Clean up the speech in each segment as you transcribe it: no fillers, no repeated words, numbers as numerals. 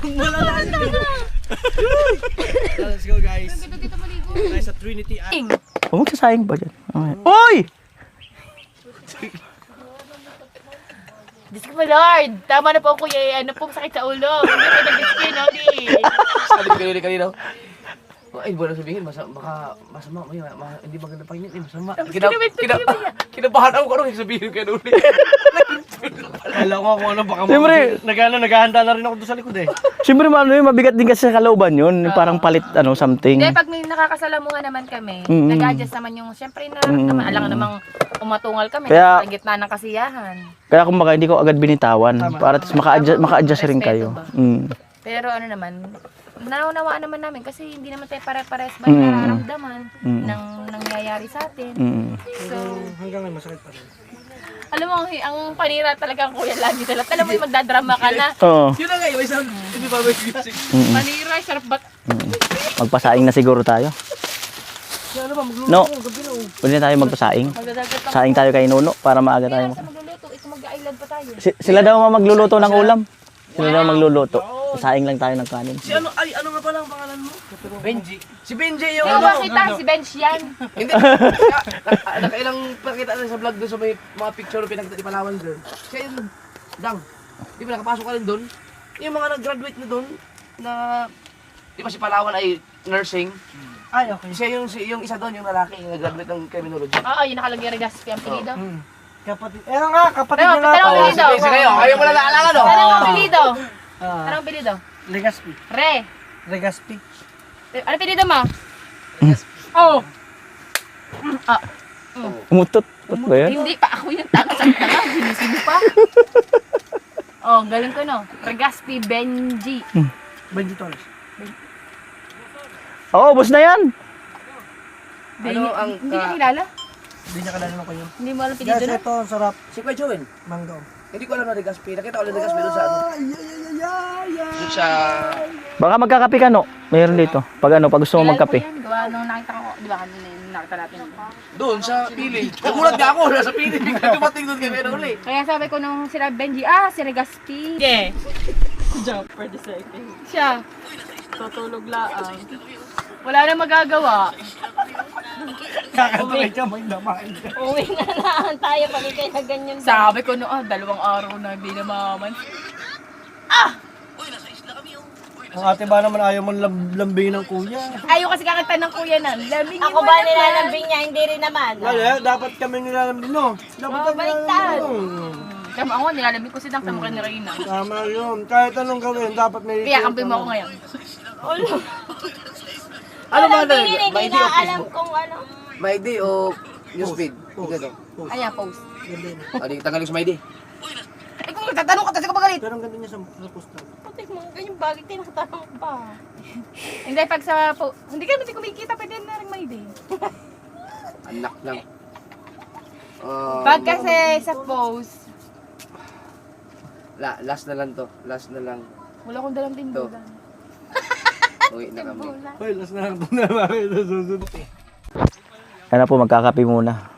Wala na. Let's go guys. Guys sa Trinity. Oh, magsasayang ba dyan? Okay. Uy! Diyos ko po, Lord. Tama na po, kuya. Ano po, sakit sa ulo. Hindi po nag-gets ko yun, Sabi ko kanina. Ay, wala sabihin, masama, hindi maganda pa yun, masama. Kinabahan ako kung ano sabihin ko yan ulit. Alam ko kung ano, baka Siyempre. naghahanda na rin ako doon sa likod eh. Siyempre, mabigat din kasi sa kalooban yun. Parang palit, something. Hindi, pag may nakakasalamuhan naman kami, Mm. nag-adjust naman yung, siyempre, nararamdaman. Alam namang umatungal kami, Kaya- sa gitna ng kasiyahan. Kaya kumbaga, hindi ko agad binitawan. Para maka-adjust rin kayo. Respeto Mm. Pero ano naman, naunawaan naman namin kasi hindi naman tayo pare-pares ba Mm. nararamdaman Mm. ng nangyayari sa atin. Mm. So, Hanggang ngayon masakit pa rin. alam mo, ang panira talaga ang kuya lagi talaga. Alam mo, yung magdadrama ka na. Oo. Yun na nga, yung isang, hindi pa may music. Panira, sarap ba't? Magpasaing na siguro tayo. Ano ba, magluluto No. ng gabi na oh. Pwede na tayo magpasaing. Magdadagat lang. Saing tayo kay Nuno para maaga Kaya tayo. sa magluluto, ito mag-island pa tayo. Sila daw magluluto ng ulam. Sila daw magluluto. Saing lang tayo ng kanin. Si ano, ano nga pala ang pangalan mo? Benji. Si Benji yung Yung ano. makita, si Bench yan. Hindi. Nakailang pakita rin sa vlog doon sa may mga picture na pinakita ni Palawan doon. Siya yung dang. Di ba nakapasok ka rin doon? Yung mga nag-graduate na doon na di ba si Palawan ay nursing? Ay, okay. Siya yung isa doon, yung lalaki, yung nag-graduate ng criminology. Oo, yun nakalagay rin Gaspi ang pilido. Kapatid. Eh nga, kapatid Pero, na nga pero, ako. Pilido. Sige kayo, kayo mo na naalala no? Ano ang pilido? Ah, Ano ang pilido? Legaspi. Re. Legaspi. Ano pilido mo? Oh. Ah, Umutot. Tot ba yan? hindi pa ako yung tanga sa tanga. Ginising mo pa. Oh, galing ko no. Regaspi Benji. Benji Torres. Oo, ubos na yan. Ano ang Hindi niya kilala? Hindi niya kalala ko yun. Hindi mo alam pilido Guys, na? ito, ang sarap. Si Kuya Joel? Mango. Hindi ko alam na Legaspi. Nakita ko lang Legaspi doon sa ano. Doon sa... Baka magkakape ka, no? Mayroon dito. Pag gusto mo magkape. Kilala ko yan. Gawa nung nakita ko, di ba kanina yung nakita natin. Doon sa pili. Nagulat nga ako, nasa pili. Bigla dumating doon kami uli. Kaya sabi ko nung sila Benji, si Regaspi. Yeah. Jump for the second. Siya. Tutulog laang. Wala na magagawa. Kakatuloy ka, magdamain ka. Uwi na lang tayo pag ikay na ganyan. Sabi ko no, 2 araw na hindi na mamaman. Ang ate ba naman ayaw mo lambingin ng kuya? Ayaw kasi kakanta ng kuya na. Lamingin Ako ba nilalambing niya? Hindi rin naman. Wala, dapat kami nilalambing, no? Dapat kami baliktad. nilalambing. Kama ako, nilalamig ko si Dang sa mukha ni Reyna. Tama yun. Kahit anong gawin, dapat may... Kaya kampi mo ako ngayon. Ano ba na? Hindi May na di o alam Facebook? kung ano. May di o newsfeed? Ito. Ayan, post. Adi, tanggalin sa may di. Eh kung nagtatanong ka, kasi ka magalit. Pero ang ganda niya sa postal. Putik mo, ganyan bagay, tinatanong pa. Hindi, pag sa hindi ka kumikita, pwede na rin may day. Anak lang. Pag kasi sa post, Last na lang to. Last na lang. wala akong dalang timbulan. Uwi na kami. Hoy, last na lang ito na bakit sa susunod. Kaya na po, magkakape muna.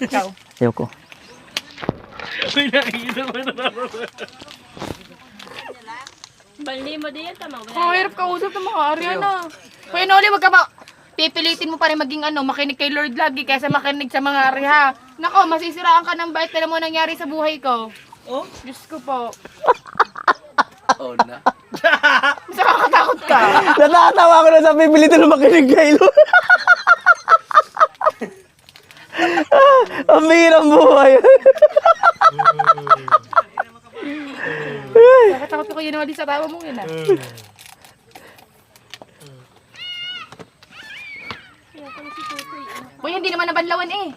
Ikaw. Ayoko. Uy, nakikita mo na Bali mo din yan, tama. Ang hirap kausap ng mga Ariana. Kuya Noli, wag ka ba? Pipilitin mo pa rin maging makinig kay Lord lagi kaysa makinig sa mga Ari ha. Nako, masisiraan ka ng bait. Alam mo nangyari sa buhay ko. Oh? Diyos ko po. Oh na. Mas nakakatakot ka. Natatawa ko na sa pipilitan na makinig kay Lord. Ang hirang buhay. Nakakatakot ko yun sa tawa mong yun Uy, hindi naman nabanlawan eh.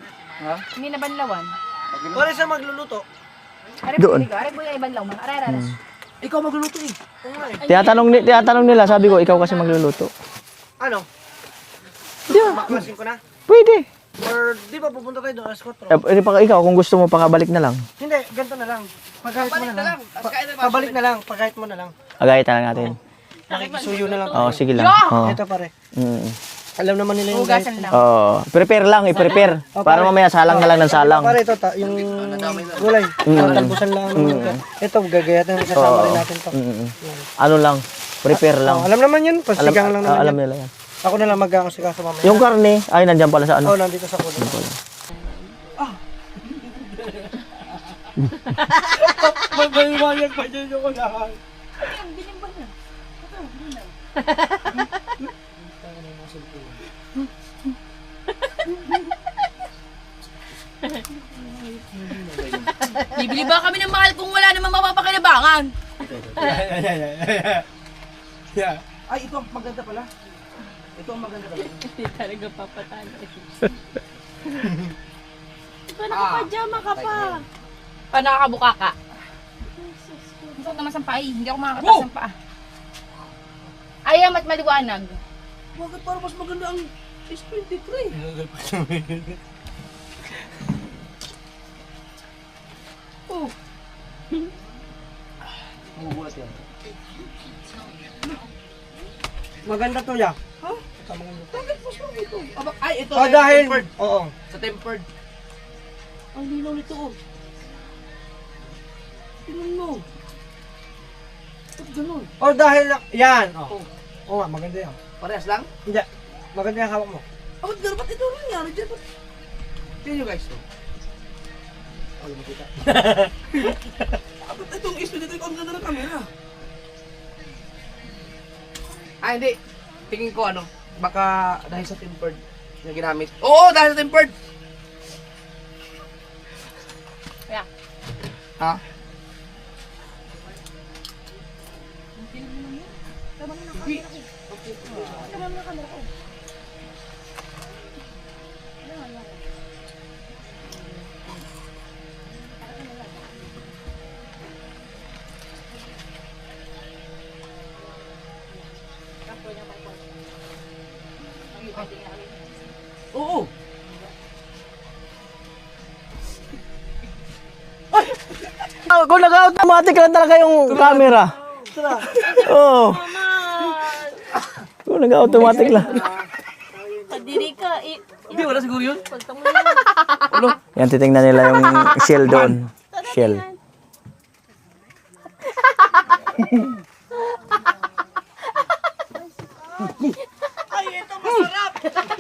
Ha? Hindi nabanlawan. Wala siya magluluto. Doon. Aray po yung ibanlaw man. Aray. Ikaw magluluto eh. Tinatanong nila, sabi ko, ikaw kasi magluluto. Ano? Di ba? Maklasin ko na? Pwede. Or di ba pupunta tayo doon, alas 4? Ikaw, kung gusto mo, pakabalik na lang. Hindi, ganito na lang. Pagkahit mo na lang. Pabalik na lang, pagkahit mo na lang. Agayit na lang natin. Nakikisuyo na lang. Oo, sige lang. Oo. Ito pare. Mm. Alam naman nila yung Hugasan lang. Oo. Prepare lang, i-prepare. Para mamaya salang na lang ng salang. Pare, ito, yung gulay. Talbusan lang. Ito, gagayatan. Sasama rin natin to. Ano lang, prepare lang. Alam naman yun. Pasigang lang naman Alam yan. nila yan. Ako na lang mag-aasikaso mamaya. Yung karne, ay nandiyan pala sa ano. Oo, nandito sa kulo. Magbaybayag pa dyan yung kulahan. Bibili ba kami ng mahal kung wala namang mapapakinabangan? Ay, ito ang maganda pala. Ito ang maganda pala. Hindi talaga papatalo. Diba nakapajama ka pa? Pa nakakabuka ka. Gusto naman sa paa. Hindi ako makakatas ng paa. Ayaw at maliwanag. Bakit para mas maganda ang S23? Oh. Magugulat yan. Maganda to, ya. Bakit mas maganda ito? Ay, ito. Oh, dahil, tempered. oo. Sa tempered. Ang linaw nito, oh. Tingnan mo. Ba't ganun? Oh, dahil, yan. Oh. Oo nga, maganda yan. Parehas lang? Hindi. Maganda yung hawak mo. Oh, ba't ganun? Ba't ito nangyari dyan? Tingnan nyo guys, to. Oh, makita. Ba't itong islo dito? Ang ganda ng camera. Ah, hindi. Tingin ko ano, baka dahil sa tempered na ginamit. Oo, dahil sa tempered. Kaya. Ha? Hindi. Oo. Kung naka-automatic lang talaga yung camera. Oo. Kung naka-automatic lang. Kadiri ka. Hindi, wala siguro yun. Pagtamo mo. Ulo. Yan, titingnan nila yung shell doon. Shell. Ay, ito masarap!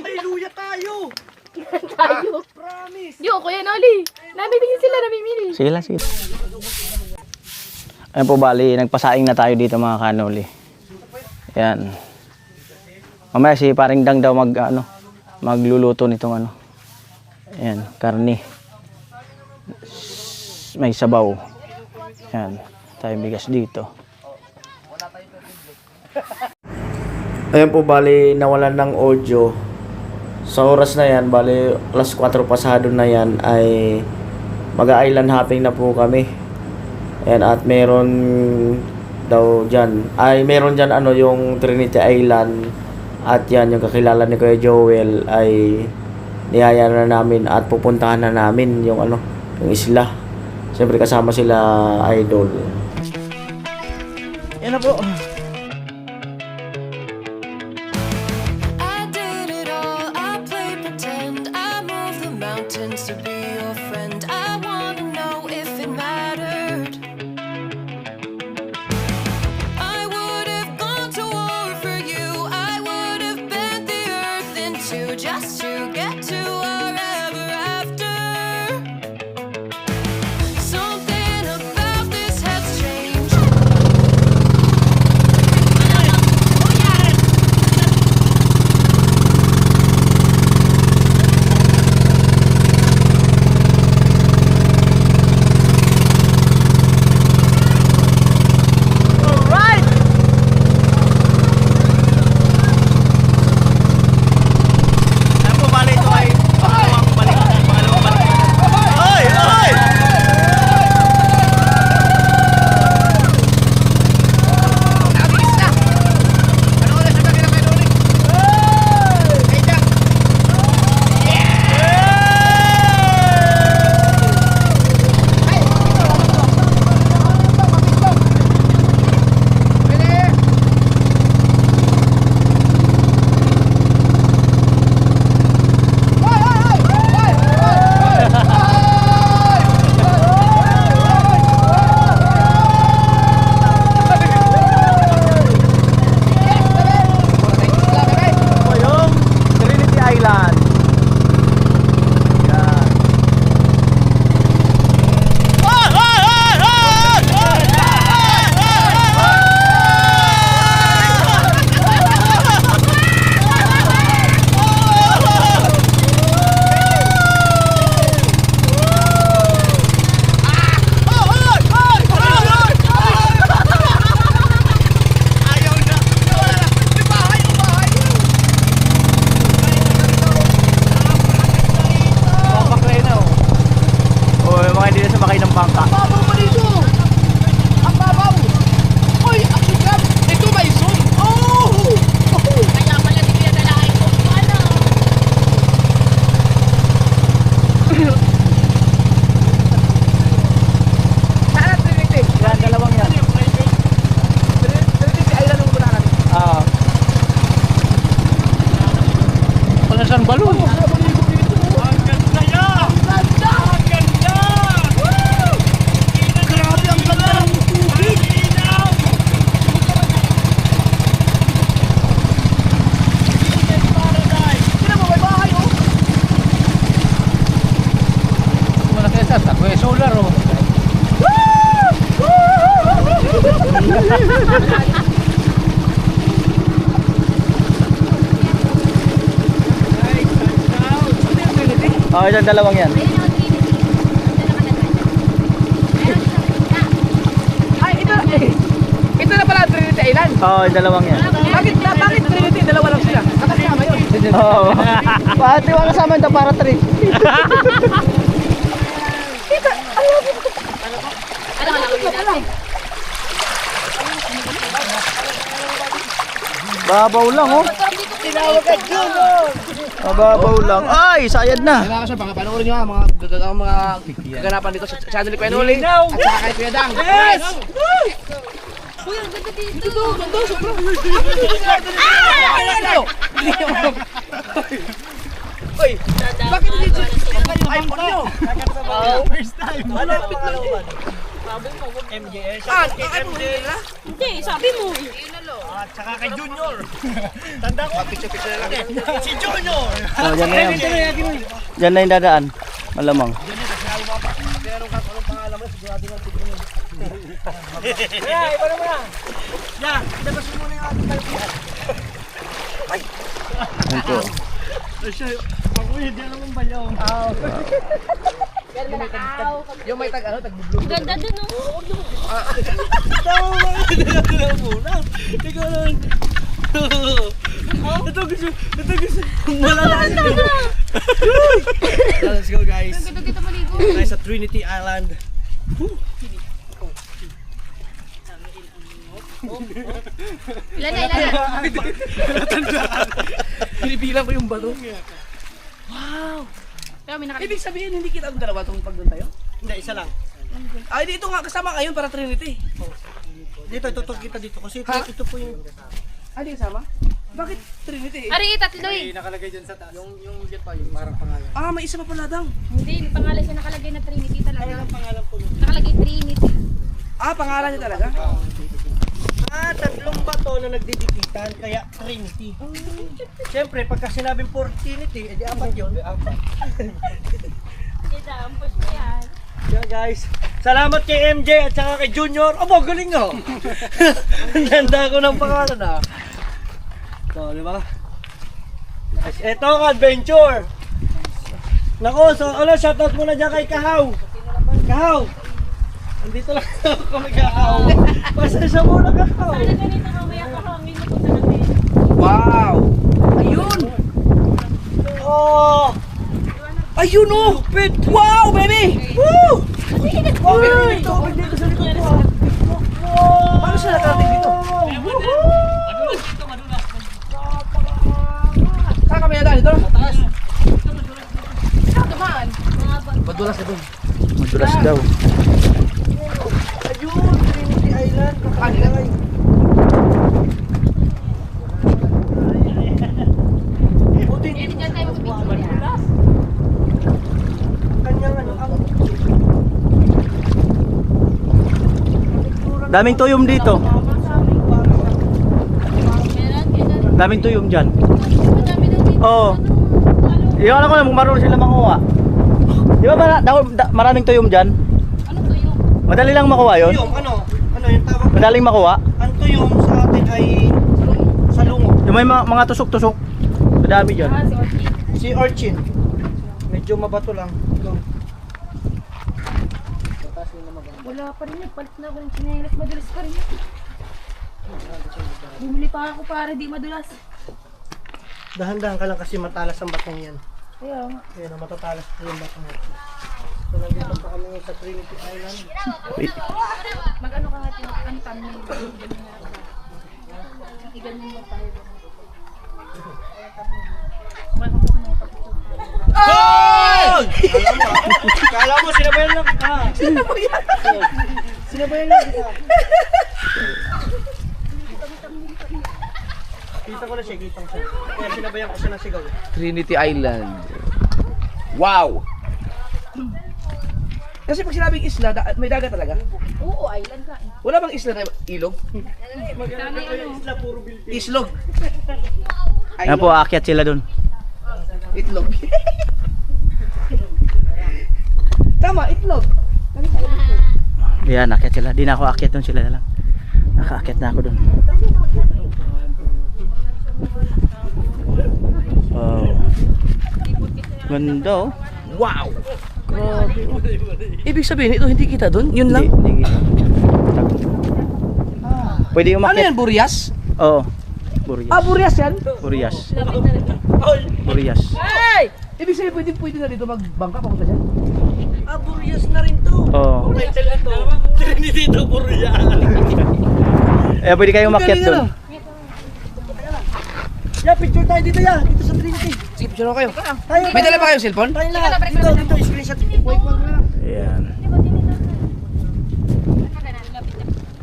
May luya tayo! Tayo. Promise! Yo, Kuya Noli. Namimili sila, namimili. Sige lang, sige. Ayan po bali, nagpasaing na tayo dito mga kanoli. Ayan. Mamaya si paring Dang daw magluluto nitong ano. Ayan, karne. May sabaw. Ayan, tayong bigas dito. Ayan po bali, nawalan ng audio. Sa oras na yan, bali alas 4 pasado na yan ay mag-island hopping na po kami. Ayan, at meron daw dyan, meron dyan yung Trinity Island. At yan, yung kakilala ni Kuya Joel ay niyaya na namin at pupuntahan na namin yung yung isla. Siyempre kasama sila Idol. Yan na po. I did it all, I played pretend, I moved the mountains to be your friend. I wanna know if it mattered. I would have gone to war for you, I would have bent the earth in two just to get to our ever after. Something about this has changed. siyang balon. Ang ganda yan! Ang ganda! Grabe ang ganda ng tubig! Malaki sa takwe solar oh. Oh, yung dalawang yan. Ay, ito na pala Trinity Island. Oh, yung dalawang yan. Bakit Trinity? Dalawa lang sila. Nakasama yun. Oo. Pati wala sa amin para trip. Babaw lang oh. Tinawag ka Junior! Babaw lang. Ay, sayad na. Kaya kasi mga panoorin nyo ha, mga kaganapan dito sa channel ni Kuya Noli. At saka kay Kuya Dang. Yes! Uy, ang ganda dito. Ganda, sobrang. Oy, bakit hindi yung iPhone nyo? First time. Ano ang pangalaman? MJS. Ang iPhone mo nila? Hindi, sabi mo. At saka kay Junior. Tanda ko. Picture na lang. Si Junior. Oh, yan na yan. Yan na yung dadaan. Malamang. Yeah, iba naman yan. Yeah, ilabas mo muna yung ating kalpihan. Yan po. Ako hindi naman bayaw. Yung may tag blue. Ganda dun, oh. Tama ba? Dinadala muna. Ikaw lang. Ito gusto. Malalaman nyo. Let's go guys. Ang ganda dito maligo. Tayo sa Trinity Island. Ilan na. Pinipilan ko yung bato. Pero may nakakita. Ibig sabihin, hindi kita ang dalawa itong pag doon tayo? Hindi, isa lang. Ay, dito nga, kasama ngayon para Trinity. Dito, tutog kita dito. Kasi Ha? ito po yung... Ah, di kasama? Bakit Trinity? Ari, tatlo eh. nakalagay dyan sa taas. Yung dyan pa, yung parang pangalan. Ah, may isa pa pala Dang. Hindi, pangalan siya nakalagay na Trinity talaga. Ang pangalan po yun. Nakalagay Trinity. Ah, pangalan niya talaga? Tatlong bato na nagdidikitan, kaya Trinity. Siyempre, pagka sinabing for Trinity, edi apat yun. Kita, ang push mo yan. Yeah guys, salamat kay MJ at saka kay Junior. Abo, galing oh. Ang ganda ko ng pangalan ah. So, di ba? Nice. Ito ang adventure. Nako, so shoutout muna dyan kay Kahaw. Kahaw. Andito lang kami Kahaw. Pasensya muna Kahaw. Sana ganito mamaya kahangin mo kung saan natin. Wow! Ayun! Oh, Ayun oh! Wow, baby! Woo! Wow, baby! tubig dito sa likod ko. Paano siya nakarating dito? Saan kami nadaan dito? Mataas. Dumaan. Madulas na doon. Madulas daw. Ayun, Trinity Island. Kakalagay. Buti Hindi dyan tayo mag-picture. kanyang ano ang Daming tuyom dito. Daming tuyom dyan. Madami daw dito. Oo. Yung alam ko na marunong sila manguha. Di ba maraming tuyom dyan? Ano to yung? Madali lang makuha yun? tuyom, ano yung tawag? Madaling makuha? Ang tuyom sa atin ay salungo. Yung may mga tusok-tusok. Madami dyan. Ah, si Orchid. Si Orchin. Medyo mabato lang. Go. Wala pa rin yun. Palit na ako ng chinelas. Madulas pa rin yun. Bumili pa ako para di madulas. Dahan-dahan ka lang kasi matalas ang batong yan. Kaya nga. Ayan, matatalas po yung batong yan. So nandito pa kami sa Trinity Island. Wait. Mag-ano ka nga tinakanta mo. Iganyan mo tayo. Oh! Kala mo, sinabayan lang kita. Sinabayan lang kita. Kita ko na siya, kita ko siya. Kaya sinabayan ko siya ng sigaw. Trinity Island. Wow! Kasi pag sinabing isla, may dagat talaga. Oo, island ka. Wala bang isla na ilog? Isla, puro building. Islog. Yan po, aakyat sila dun. Itlog. Tama, itlog. Yan, aakyat sila. Di na ako aakyat dun, sila na lang. Nakaakyat na ako dun. Wow. Ganda oh. Wow! Grabe. Ibig sabihin, ito hindi kita doon? Yun lang? Hindi kita. Pwede Ano umakyat. yan, Burias? Oo. Burias. Burias yan? Burias. Burias. Ibig sabihin, pwede na dito magbangka papunta dyan? Burias na rin to. Oo. Title ito. Trinity to Burias. Eh, pwede kayong umakyat dun. Yeah, picture tayo dito ya. Dito sa Trinity. Sige, picture kayo. Tayo. May dala ba kayong cellphone? Tayo lahat. Dito, screenshot. Ayan.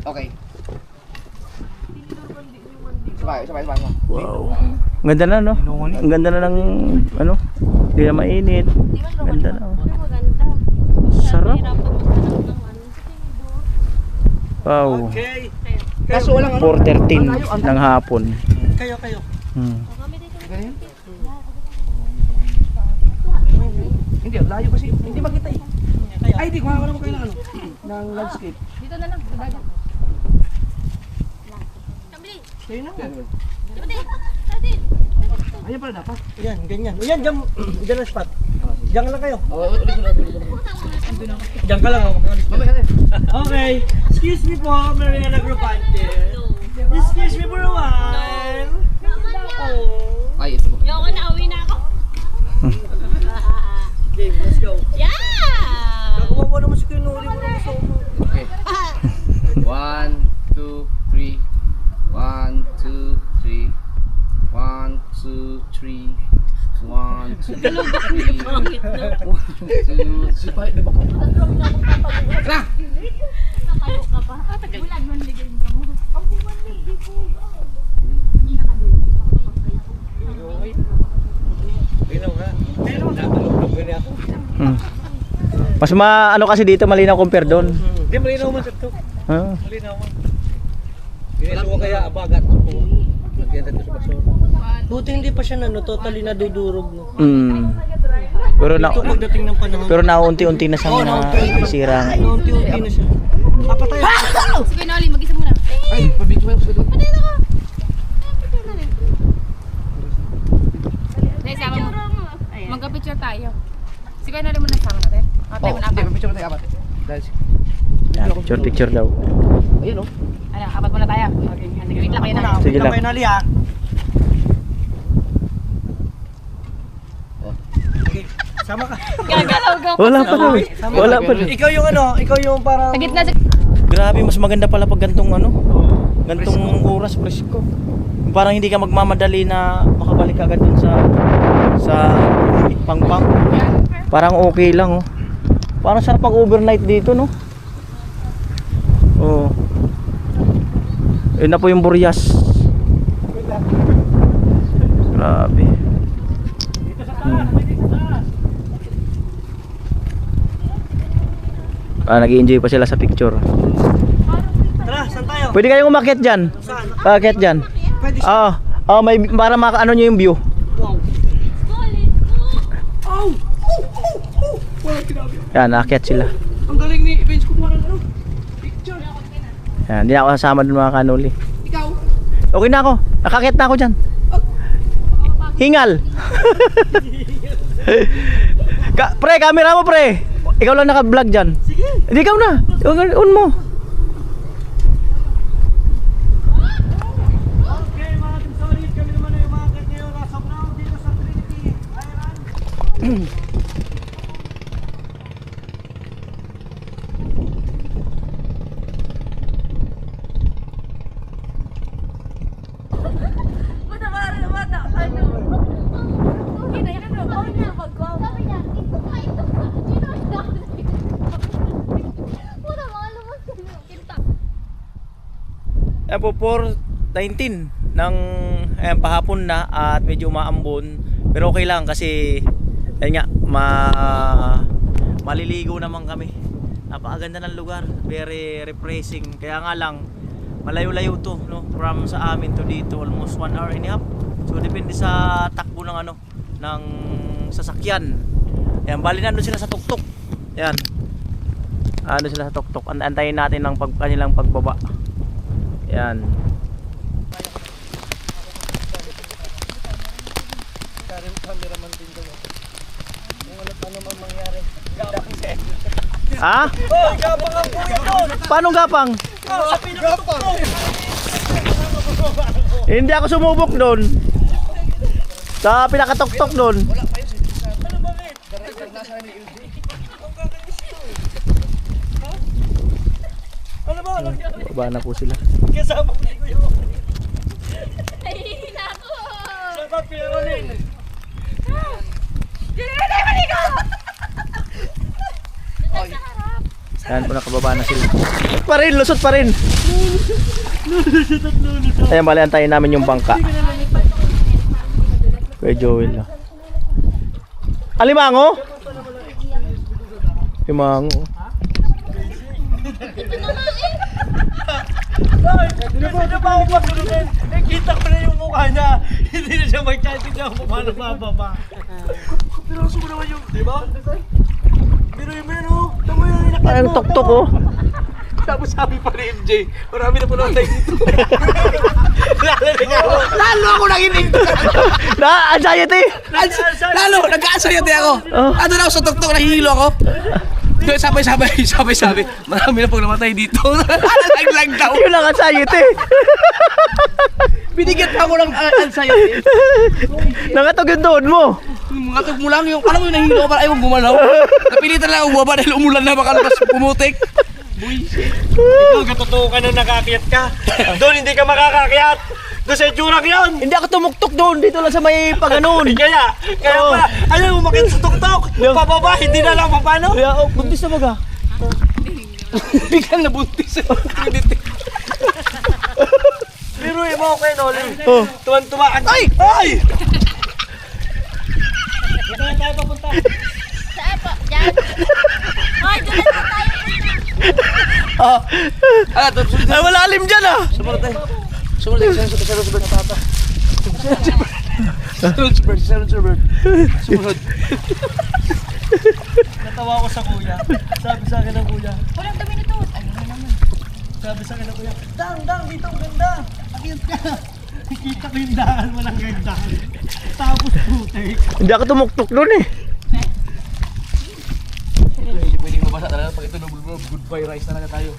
Okay. Sabay. Wow. Ang ganda na, no? Ang ganda na ng, ano? Hindi na mainit. Ang ganda na. Oh. Sarap. Wow. Okay. Kaso walang 4:13 ng hapon. Kayo. Hindi, layo kasi. Hindi makita eh. Ay, di. Kuha ko naman kayo ng ano? Ng landscape. Dito na lang, sa dagat. Kayo na. Dati. Ayan pala dapat. Yan, ganyan. Yan, dyan ang spot. Diyan lang kayo. Ulit. Diyan ka lang ako. Mamaya na. Okay. Excuse me po, Mariana Grupante. Excuse me for a while. Oh. Ay, ito mo. Yoko na, uwi na ako. Okay, let's go. Yeah! Nakuha mo naman si Kuya Nori mo naman sa umo. Okay. 1, 2, 3. 1, 2, 3. 1, 2, 3. 1, 2, 3. 1, 2, 3. Tara! Nakayo ka pa. Bulan man ligay mo. Ang buwan ligay ko. Mas ano kasi dito, malinaw compare doon. Hindi, malinaw man ito. Ah. Malinaw man. Ginagawa kaya abagat. Maganda ito sa basura. Buti hindi pa siya totally nadudurog. No? Pero Ito pagdating ng panahon. pero naunti-unti na siyang nasira. Unti-unti na siya. Apat tayo. Sige, Noli, mag-isa muna. Ay, pabidyo mo. Dahil sama mo. Magka-picture tayo. Sige, Noli muna sama natin. Tayo muna Hindi, apat. pabidyo mo tayo apat. Dahil, Yan, picture daw. ayun oh. Ano, apat muna tayo. Okay, wait lang kayo na. Sige lang. Kayo Nali ha. Okay, sama ka. Gagalaw ka. Wala pa daw. Wala pa daw. Ikaw yung ikaw yung parang... Sa gitna, Grabe, mas maganda pala pag gantong gantong oras presko. Parang hindi ka magmamadali na makabalik agad dun sa Pangpang. Parang okay lang oh. Parang sarap pag overnight dito no. Oh. Ayun na po yung Burias. Grabe. Nag-i-enjoy pa sila sa picture. Tara, saan tayo? Pwede kayong umakyat dyan. Saan? Umakyat dyan. Pwede siya. May para makaano nyo yung view. Wow. Yan, naakyat sila. Ang galing ni Vince kumuha ng ano? Picture. Yan, hindi na ako kasama dun mga kanuli. Ikaw? Okay na ako. Nakakyat na ako dyan. Hingal. Pre, camera mo pre. Ikaw lang naka-vlog dyan. Sige. Hindi, ikaw na. On mo. Okay, mga solid kami naman ay umakit ngayon sa Brown dito sa Trinity Island. Yan po, 4:19. ng pahapon na at medyo maambon, pero okay lang kasi ayun nga, maliligo naman kami. Napakaganda ng lugar, very refreshing. Kaya nga lang malayo-layo to, no, from sa amin to dito almost 1 hour and a half. So depende sa takbo ng ano ng sasakyan. Ayan, bali nandun sila sa tuktok. Ayan, ano sila sa tuktok. Antayin natin ng kanilang pagbaba. Ayan. Ha? Oh, gapang ang kuya doon! Paano gapang? Oh, sa pinakatuktok! Hindi ako sumubok doon. Sa pinakatuktok doon. Ano bakit? Ano ba? Baba na po sila. Kasama ko si Kuya. Nahihina ako. Saka pero rin. Ayan po, nakababa na sila. Pa rin, lusot pa rin. Ayan, bali, antayin namin yung bangka. Kuya Joel. Alimango? Limango. Hindi na ba ako pasunutin? Eh, kita ko na yung mukha niya. Hindi na siya mag-chatting niya ang mukha ng mababa. Pero gusto mo naman yung, di ba? Pero yung meron, tama yung inakit mo. Ay, ang tuktok oh. Tapos sabi pa ni MJ, marami na po naman tayo dito. Lalo ako naging Na, anxiety. Lalo, nagka-anxiety ako. Oh. Ano na ako sa tuktok, nahihilo ako. Doon, sabay. Marami na po namatay dito. Nalaglag daw. Yun lang anxiety. Binigyan pa ako ng anxiety. Nakatugin doon mo. Mga tug mo lang yung, alam mo yung nahihilo ko para ayaw gumalaw. Napilitan lang ako bumaba dahil umulan na baka labas pumutik. Ikaw, katotoo ka nung nakakiyat ka. Doon hindi ka makakakyat. Doon sa itsura yun. Hindi ako tumuktok doon. Dito lang sa may paganon. Kaya Oo. pala, ayaw umakit sa tuktok. Pababa, hindi na lang paano. Kaya, oh, buntis na baga. Biglang nabuntis. Pero mo ako kayo, Noli. Oh. Tuwan-tuwa ka. Ay! Ay! Saan tayo papunta? Saan po? Diyan. Ay, doon na tayo. Ah, Sumunod ay, malalim dyan ah. tayo. Sumunod tayo. Sumunod. Natawa ko sa kuya. Sabi sa akin ng kuya. Walang dumi nito. Ano na naman? Sabi sa akin ng kuya. Dang, dito ang ganda. Akit ka. Nakita ko yung daan, walang ganda. Tapos putik. Hindi ako tumuktok doon eh. Hindi pwedeng mabasa talaga pag ito goodbye rice talaga tayo.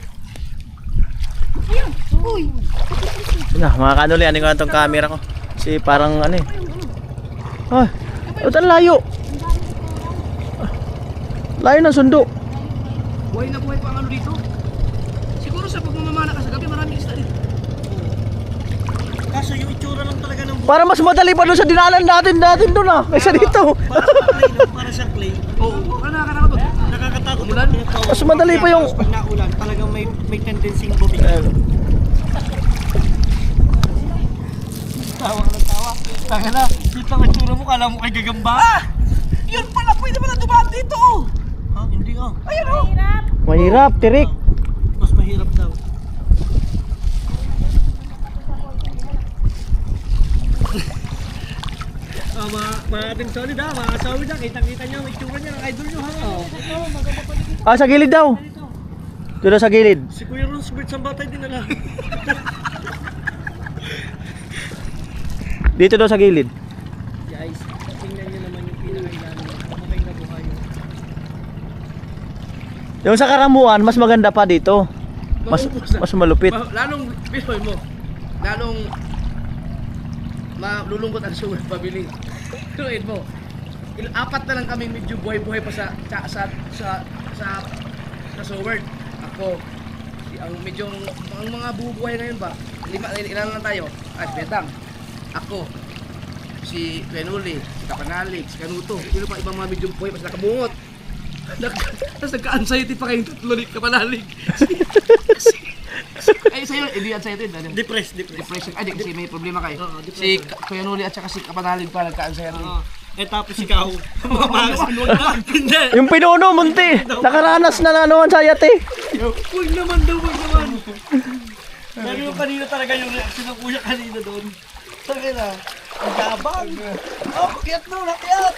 Na, mga kanuli, ano nga itong camera ko? Kasi parang ano eh. Ay, ito ang layo. Layo ng sundo. Buhay na buhay pa ang ano dito. Siguro sa pagmamamana ka sa gabi maraming isda dito. Kaso yung itsura lang talaga ng buhay. Para mas madali pa doon sa dinalan natin doon ah. Kaysa dito. Para sa clay. Oo, nakakatakot. Nakakatakot. Umulan? Mas madali pa yung... Pag naulan, talagang may tendency bumigay. Tawa ka ng tawa. Taka na, dito ang itsura mo, kala mo kay gagamba. Ah! Yun pala, pwede pala dumaan dito. Ha? Hindi ka. Ayun oh. Mahirap, tirik. Mas mahirap daw. Mga ating solid ha, mga solid ha, kitang-kita nyo ang itsura niya, ang idol nyo ha. Ah, sa gilid daw. Dito sa gilid. Si Kuya Ronsbert sa batay din na lang. Dito daw sa gilid. Guys, tingnan nyo naman yung pinakailan. Kumakain na buhay. Yung sa Karamuan, mas maganda pa dito. Mas malupit. Lalong, bisoy mo, lalong malulungkot ang suwag pabili. Tuloy mo, apat na lang kaming medyo buhay-buhay pa sa Soward. Ako, ang medyo, ang mga bubuhay ngayon ba, ilan lang tayo? Si Betang, ako, si Kenuli, si Kapanalig, si Kanuto, sino pa ibang mga medyo buhay pa sila kabungot. Tapos nagka-anxiety pa kayong tatlo ni Kapanalig. Ay, sa'yo, hindi yan sa'yo din. Depressed. Depression. Ay, di, kasi may problema kayo. Oo, Si Kuya Noli at saka si Kapanalid pa nagka-answer rin. Oo. Tapos ikaw. Hindi. Yung pinuno, munti. Nakaranas na ano anxiety. Huwag naman daw, huwag naman. Sabi mo kanina talaga yung reaction ng kuya kanina doon. Sabi na, ang yabang. Oh, kiyat mo, nakiyat.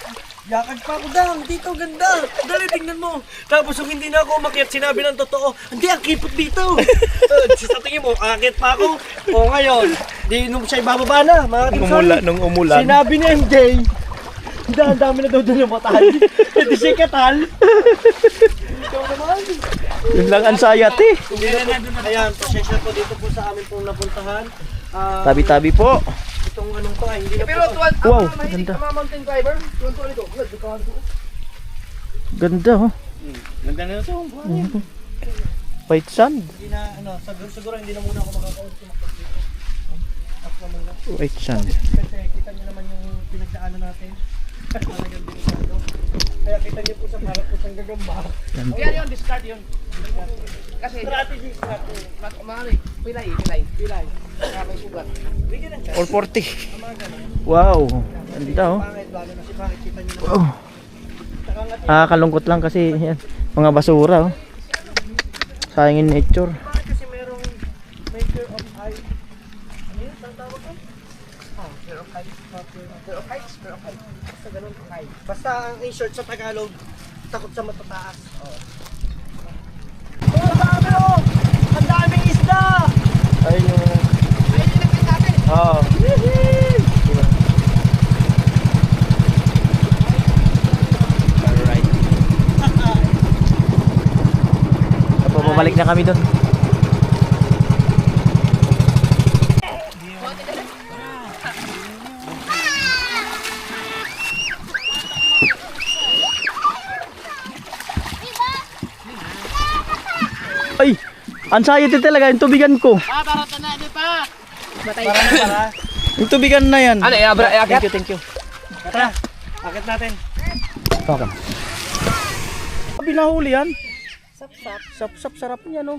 Yakag pa ako dang, dito ganda. Dali, tingnan mo. Tapos yung hindi na ako umakyat, sinabi ng totoo, hindi, ang kipot dito. Sa tingin mo, akit pa ako. O ngayon, di nung siya ibababa na, mga kinsan. Nung umulan. Sinabi ni MJ, ang dami na daw doon yung matay. Hindi siya katal. Ikaw naman. Yun lang anxiety. Ayan, pasensya po dito po sa amin pong napuntahan. Tabi-tabi po. Itong anong to ay hindi na Pero po. tuwan, Wow, ang mahilig ganda. ang mga mountain climber, tuwan ito. Ganda oh. Ganda na ito. White sand. Hindi na, siguro hindi na muna ako makakausap. White sand. Kasi kita niyo naman yung pinagdaanan natin. Talagang delikado. Kaya kita niyo po sa parang po siyang gagamba. Yan yun, discard yun. Kasi, Strategy. maaari, pilay. Kaya may sugat. Bigyan ng chance. All 40. Wow. Ganda oh. Pangit, lalo na si Pangit. Kita niyo naman. Oh. Kalungkot lang kasi yan, mga basura oh. Sayang in nature. Pangit kasi merong maker of ice. Ano yun? Saan tawag ko? Maker of ice. Maker of ice. Basta ganun. Basta ang in short sa Tagalog, takot sa matataas. Ang dami oh! Ang daming isda! Ayun yung... Oo. Alright. Pabalik na kami doon. Ay! Anxiety talaga yung tubigan ko. Para. Yung tubigan na yan. Ano, Thank you, thank you. Tara, akit natin. Okay. Binahuli yan. Sap-sap. Sap-sap, sarap niya no.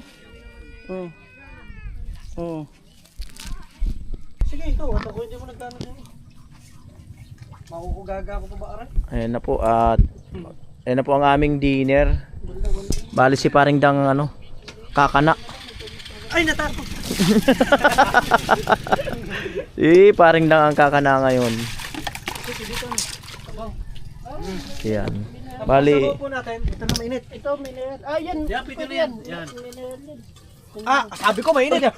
Sige, ikaw. At ako hindi mo nagkano dyan. Makukugaga ako pa ba, aray? Ayan na po at ayan na po ang aming dinner. Bali si paring dang ano, kakana. Ay, natakot! Paring dang ang kakana ngayon. Yan. Bali, Sabaw po natin. Ito na mainit. Ito, mainit. Ah, yan. Yan, pwede na yan. Yan. Ah, sabi ko mainit yan.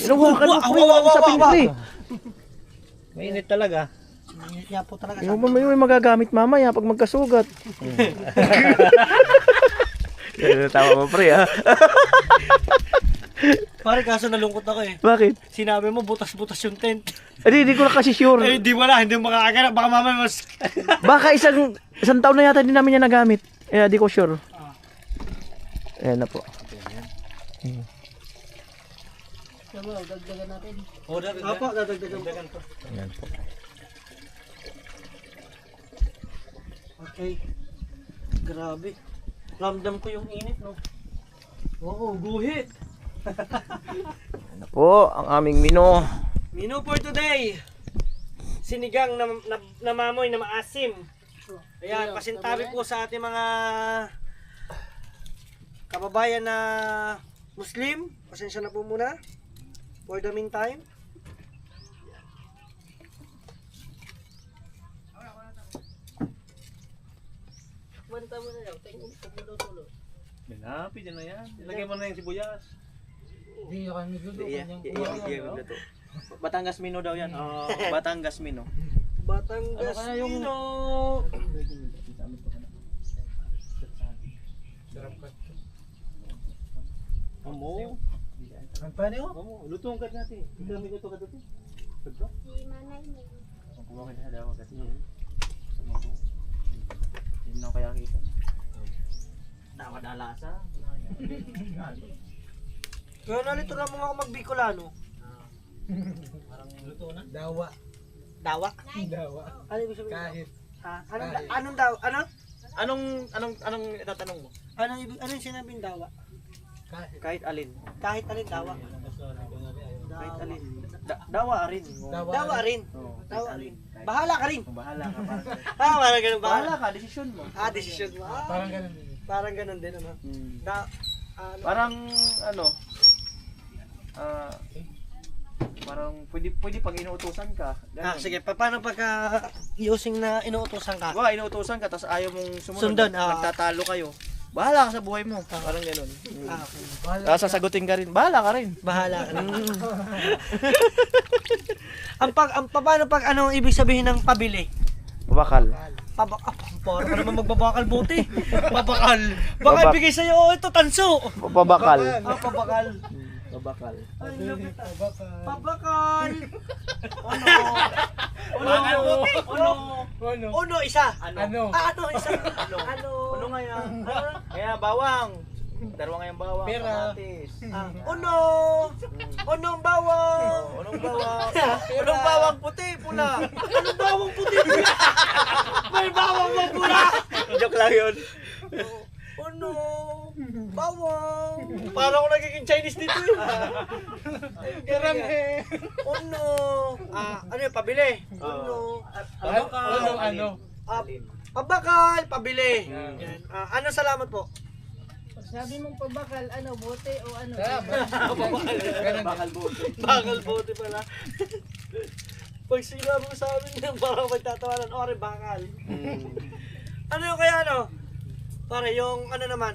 inawakan mo pre, sa pinri. Mainit talaga. Mainit niya po talaga. Yung may magagamit mamaya pag magkasugat. Tawa mo pre ha. Pare, kaso nalungkot ako eh. Bakit? Sinabi mo, butas-butas yung tent. Hindi ko na kasi sure. Eh, di wala. Hindi mo makakaganap. Baka mamaya mas... Baka isang taon na yata din namin yan nagamit. Eh, di ko sure. Ayan na po. O, dadagdagan po. Ayan po. Okay. Grabe. Ramdam ko yung init, no? Oo, guhit. Ayan na po ang aming menu. Menu for today. Sinigang na mamoy na maasim. Ayan, pasintabi po sa ating mga kababayan na Muslim. Pasensya na po muna. For the meantime. Malapit na yan. Ilagay mo na yung sibuyas. Iya. Batangas Mino daw yan. Batangas Mino. Batangas Mino. Amo. Ang paano yun? Amo. Lutong ka natin. Ikaw may luto ka dito. Pagka? Ang kumakin na daw kasi. Hindi na kaya kita. Nakadalasa. Kaya nalito na mga ako mag-Bicolano. Parang luto na? Dawa. Dawa? Dawa. Ano ibig sabihin? Kahit. Anong dawa? Ano? Anong itatanong mo? Ano yung sinabing dawa? Kahit alin. Kahit alin dawa. Dawa rin. Dawa rin. Oo. Dawa rin. Bahala ka rin. Bahala ka. Parang ganun. Parang ganun. Bahala ka, desisyon mo. Desisyon mo. Parang ganun din. Parang ganun din, ano. Hmm. Ano, Parang ano, parang pwede pag inuutosan ka. Ganun. sige, paano pagka using na inuutosan ka? Diba, inuutosan ka, tapos ayaw mong sumunod. Sundan, Nagtatalo kayo. Bahala ka sa buhay mo. Parang ganun. Okay. Tapos sasagutin ka rin. Bahala ka rin. Bahala ka rin. Paano pag ano ibig sabihin ng pabili? Bakal. Para ka naman magbabakal buti. Pabakal. Baka ibigay sa'yo, ito tanso. Pabakal. Pabakal. Pabakal. Ay, lapit. Pabakal. Uno, isa. Ano? Ano, isa. Ano? Ano nga yan? Kaya bawang. Dalawa nga yung bawang. Pera. Kamatis. Uno. Unong bawang. Unong bawang. Unong bawang puti, pula. Anong bawang puti? May bawang mo pula. Joke lang yun. Uno. Bawang. Parang ako nagiging Chinese dito eh. Karami. Uno. Ano yung pabili? Uno. Ano? Pabakal, pabili. Yan. Ano salamat po? Sabi mong pabakal, ano, bote o ano? Bakal buti. Bakal bote pala. Pag sinabi mo sa amin yan, parang magtatawanan, ore bakal. Ano yung kaya ano? Pare, yung ano naman,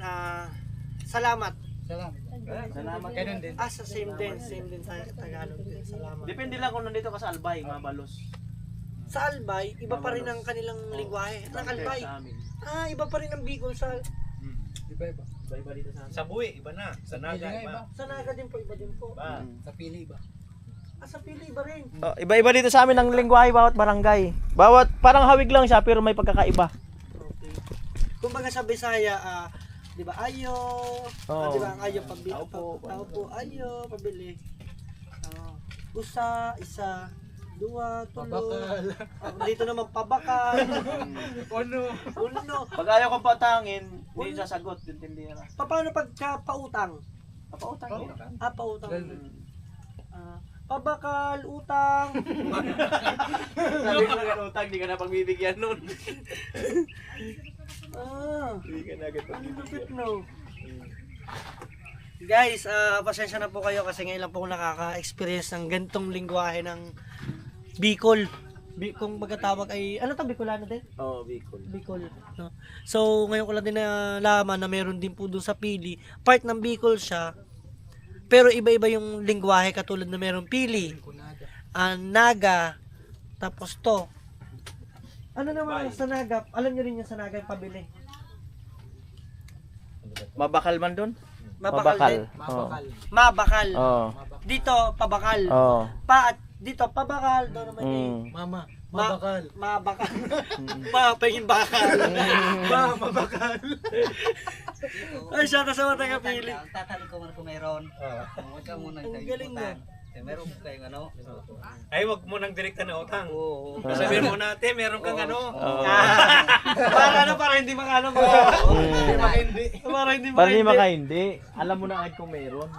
salamat. Salamat. Ganun din. Sa same din sa Tagalog din. Salamat. Depende lang kung nandito ka sa Albay, mabalos. Sa Albay, iba pa rin ang kanilang lingwahe. Ang Albay. Sa amin. Iba pa rin ang Bicol sa Iba-iba. Iba dito sa amin. Sa buwi, iba na. Sa naga, iba. sa Naga din po, iba din po. Iba. Sa pili iba. Sa Pili iba rin. Iba-iba dito sa amin ang lingwahe bawat barangay. Bawat parang hawig lang siya pero may pagkakaiba. Okay. Kumbaga sa Bisaya, di ba ayo, di ba ang ayo pabili, tao po, ayo pabili. Usa, isa, dua, tulo. Dito naman pabakal. Uno. Pag ayaw kong patangin, hindi sasagot, intindi na. Paano pagka pautang? Papautang din. Pautang. Pabakal, utang. Sabi ko na utang, di ka na pagbibigyan nun. Hindi ka na agad pagbibigyan. No. Guys, pasensya na po kayo kasi ngayon lang po ako nakaka-experience ng gantong lingwahe ng Bicol. Kung magkatawag ay, ano to, Bicolano din? Oo, Bicol. Bicol. No? So, ngayon ko lang din nalaman na meron din po doon sa Pili. Part ng Bicol siya. Pero iba-iba yung lingwahe katulad na meron Pili, Naga, tapos to. Ano naman sa Naga? Alam niyo rin yung sa Naga yung pabili. Mabakal man doon? Mabakal din. Oo. Mabakal. Oo. Dito, pabakal. Oo. Dito, pabakal. Doon naman Mama, mabakal. Mabakal. Mapaging bakal. Mabakal. Ay, siya na sa mga taga-pili. Tatanong ko muna kung meron. Huwag ka muna Ang galing mo. Meron ko kayong ano. Ay, wag mo nang direkta na utang. Oo. Sabihin mo natin, meron kang ano. Para hindi makano mo. Para hindi Hindi. Alam mo na agad kung meron.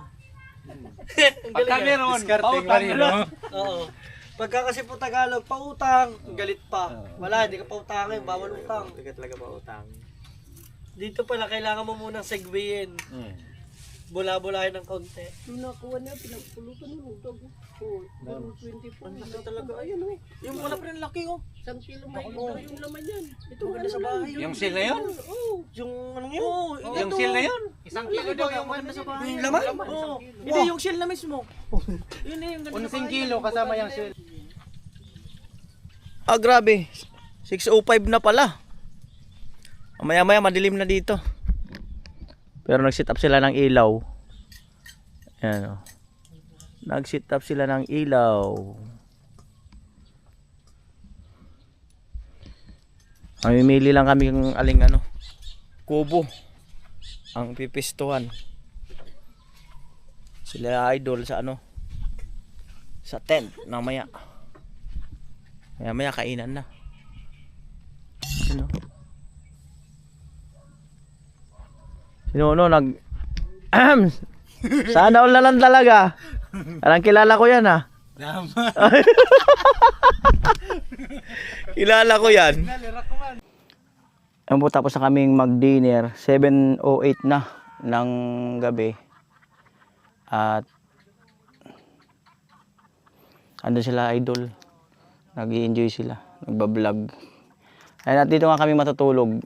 Pagka meron, pautang na. Oo. Pagka kasi po Tagalog, pautang, galit pa. Wala, hindi ka pautangin, bawal utang. Hindi ka talaga pautang. Dito pala, kailangan mo munang segwayin. Bula-bulahin ng konti. Nakuha niya, pinagpulutan mo. Oo, 24. Ang talaga, ayun o. Yung wala pa rin laki o. 1 kilo may yung laman yan. Ito maganda sa bahay. Yung seal na yun? Oo. Yung anong yun? Oo. Yung seal na yun? 1 kilo daw yung maganda sa bahay. Yung laman? Oo. Hindi, yung seal na mismo. Yun na yung ganda sa bahay. 11 kilo kasama yung seal. Grabe. 6:05 na pala. Maya-maya madilim na dito. Pero nag-set up sila ng ilaw. Ayan o. Nag-set up sila ng ilaw. Mamimili lang kami ng aling kubo ang pipistuhan. Sila idol sa sa tent mamaya. Maya kainan na. Sino sana all na lang talaga. Parang kilala ko yan Kilala ko yan. Ayun po, tapos na kaming mag-dinner. 7:08 na ng gabi. At andun sila idol. Nag-i-enjoy sila. Nagbablog. Ayun, at dito nga kami matutulog.